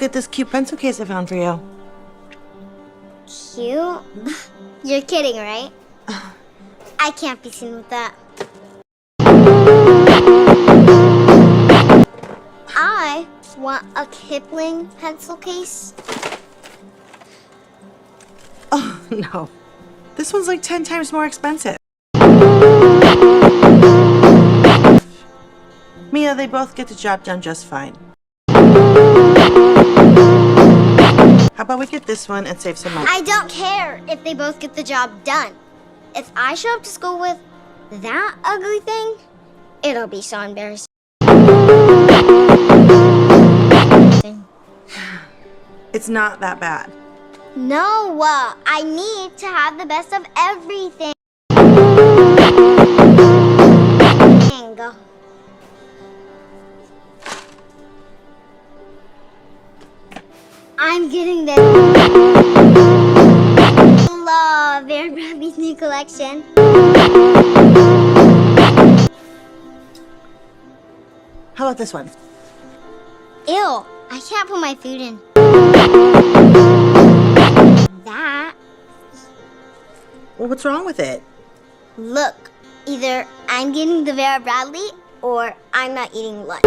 look at this cute pencil case I found for you. Cute? You're kidding, right? I can't be seen with that. I want a Kipling pencil case. Oh, no. This one's like 10 times more expensive. Mia, they both get the job done just fine. How about we get this one and save some money? I don't care if they both get the job done. If I show up to school with that ugly thing, it'll be so embarrassing. It's not that bad. No, I need to have the best of everything. I'm getting this. Love Vera Bradley's new collection. How about this one? Ew, I can't put my food in. That. Well, what's wrong with it? Look, either I'm getting the Vera Bradley or I'm not eating lunch.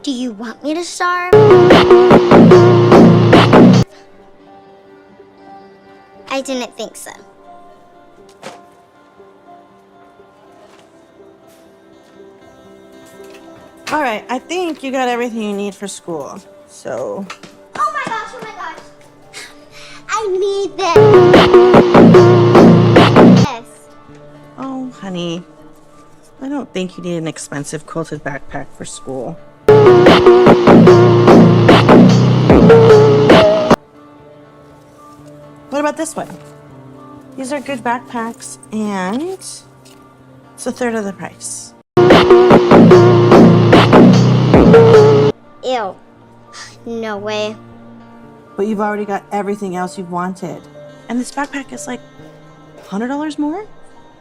Do you want me to starve? I didn't think so. All right, I think you got everything you need for school. So. Oh my gosh. I need this. Oh, honey. I don't think you need an expensive quilted backpack for school. What about this one? These are good backpacks, and it's a third of the price. Ew. No way. But you've already got everything else you've wanted. And this backpack is like $100 more?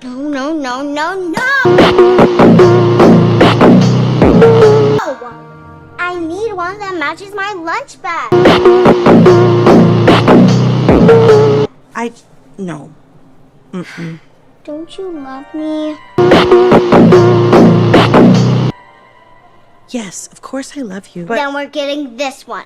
No. I need one that matches my lunch bag. No. Mm-mm. Don't you love me? Yes, of course I love you, but Then we're getting this one.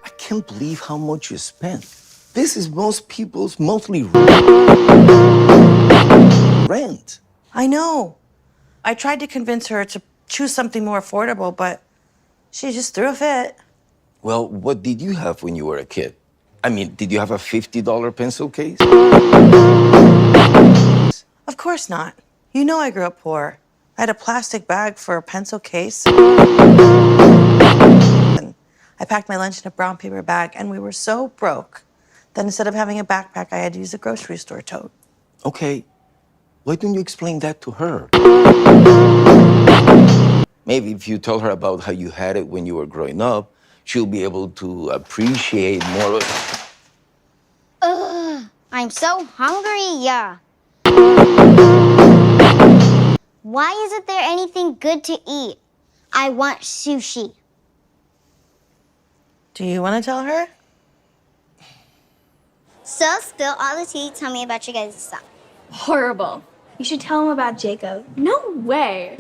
I can't believe how much you spent. This is most people's monthly rent. I know. I tried to convince her to choose something more affordable, but she just threw a fit. Well, what did you have when you were a kid? I mean, did you have a $50 pencil case? Of course not. You know I grew up poor. I had a plastic bag for a pencil case. And I packed my lunch in a brown paper bag, and we were so broke that instead of having a backpack, I had to use a grocery store tote. Okay, why don't you explain that to her? Maybe if you tell her about how you had it when you were growing up, she'll be able to appreciate more. I'm so hungry, yeah. Why isn't there anything good to eat? I want sushi. Do you want to tell her? So, spill all the tea. Tell me about your guys' son. Horrible. You should tell him about Jacob. No way.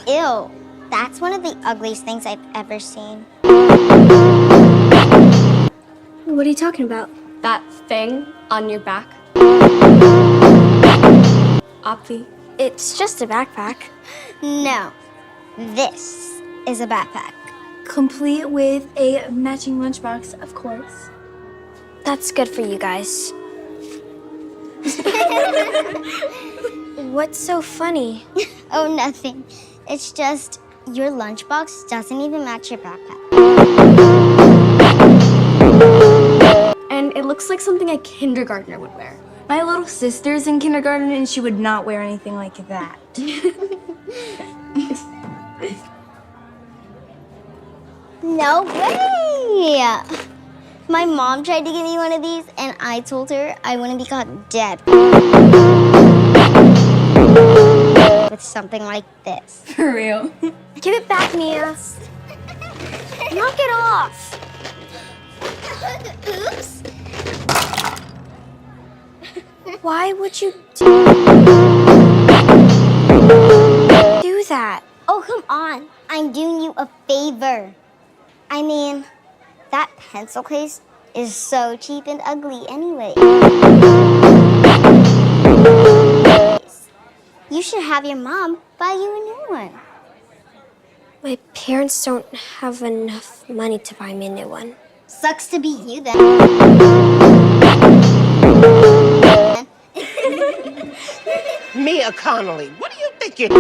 Ew, that's one of the ugliest things I've ever seen. What are you talking about? That thing on your back? Opti. It's just a backpack. No, this is a backpack. Complete with a matching lunchbox, of course. That's good for you guys. What's so funny? Oh, nothing. It's just your lunchbox doesn't even match your backpack. And it looks like something a kindergartner would wear. My little sister's in kindergarten and she would not wear anything like that. No way! My mom tried to give me one of these, and I told her I wouldn't be caught dead with something like this. For real. Give it back, Mia. Knock it off. Oops. Why would you do that? Oh, come on. I'm doing you a favor. I mean, that pencil case is so cheap and ugly anyway. You should have your mom buy you a new one. My parents don't have enough money to buy me a new one. Sucks to be you then. Mia Connolly, what do you think you're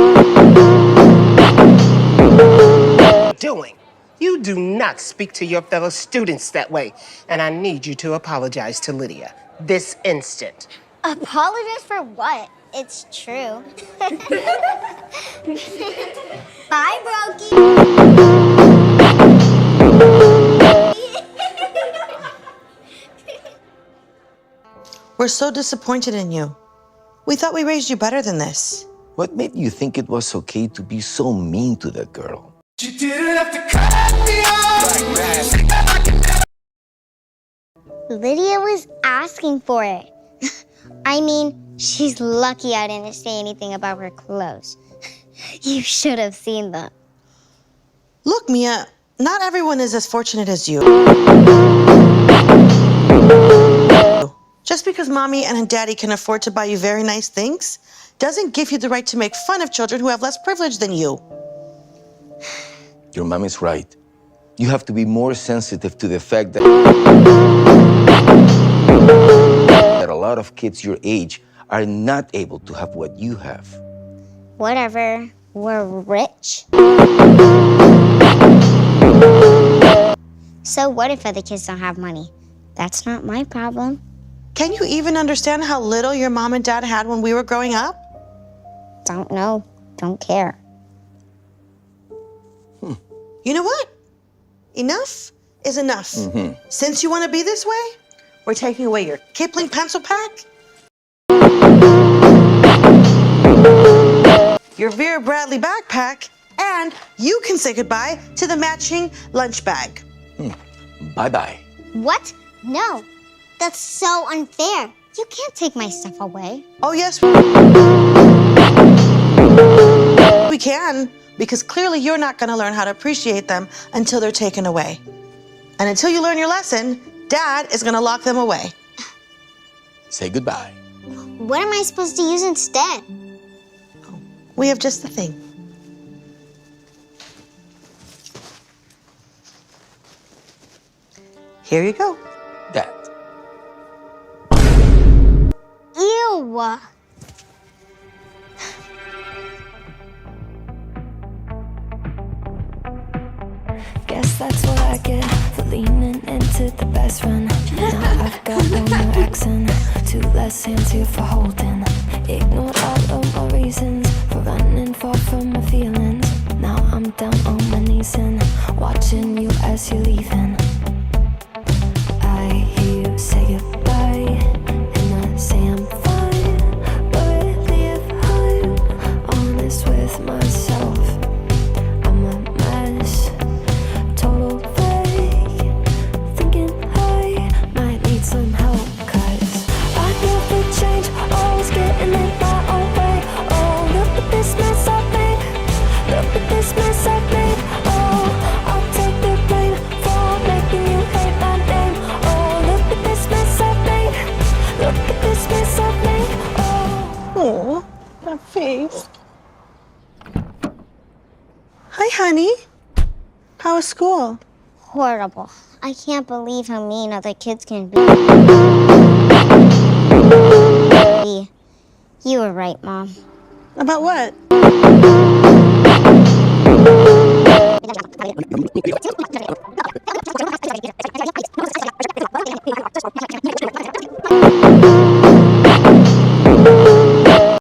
doing? You do not speak to your fellow students that way, and I need you to apologize to Lydia this instant. Apologize for what? It's true. Bye, Brokey. We're so disappointed in you. We thought we raised you better than this. What made you think it was okay to be so mean to that girl? You didn't have to cut me off like that. Lydia was asking for it. I mean, she's lucky I didn't say anything about her clothes. You should have seen them. Look, Mia, not everyone is as fortunate as you. Just because mommy and daddy can afford to buy you very nice things doesn't give you the right to make fun of children who have less privilege than you. Your mom is right. You have to be more sensitive to the fact that a lot of kids your age are not able to have what you have. Whatever. We're rich. So what if other kids don't have money? That's not my problem. Can you even understand how little your mom and dad had when we were growing up? Don't know. Don't care. You know what? Enough is enough. Since you want to be this way, we're taking away your Kipling pencil pack, your Vera Bradley backpack, and you can say goodbye to the matching lunch bag. Bye-bye. What? No. That's so unfair. You can't take my stuff away. Oh, yes, we can, because clearly you're not going to learn how to appreciate them until they're taken away. And until you learn your lesson, Dad is going to lock them away. Say goodbye. What am I supposed to use instead? We have just the thing. Here you go. That. Ew. Guess that's what I get for leaning into the best friend. Now I've got one more accent, two less hands here for holding. Ignored all of my reasons for running far from my feelings. Now I'm down on my knees and watching you as you're leaving. I hear you say goodbye, and I say I'm fine. But really if I'm honest with myself, I'm a mess. Total fake, thinking I might need some help. Cause I never change, always getting in my own way. Oh, look at this mess I've made. Look at this mess I've made. Oh, I'll take the blame for making you hate my name. Oh, look at this mess I've made. Look at this mess I've made. Oh. Oh, that face. Hi, honey. How was school? Horrible. I can't believe how mean other kids can be. You were right, Mom. About what?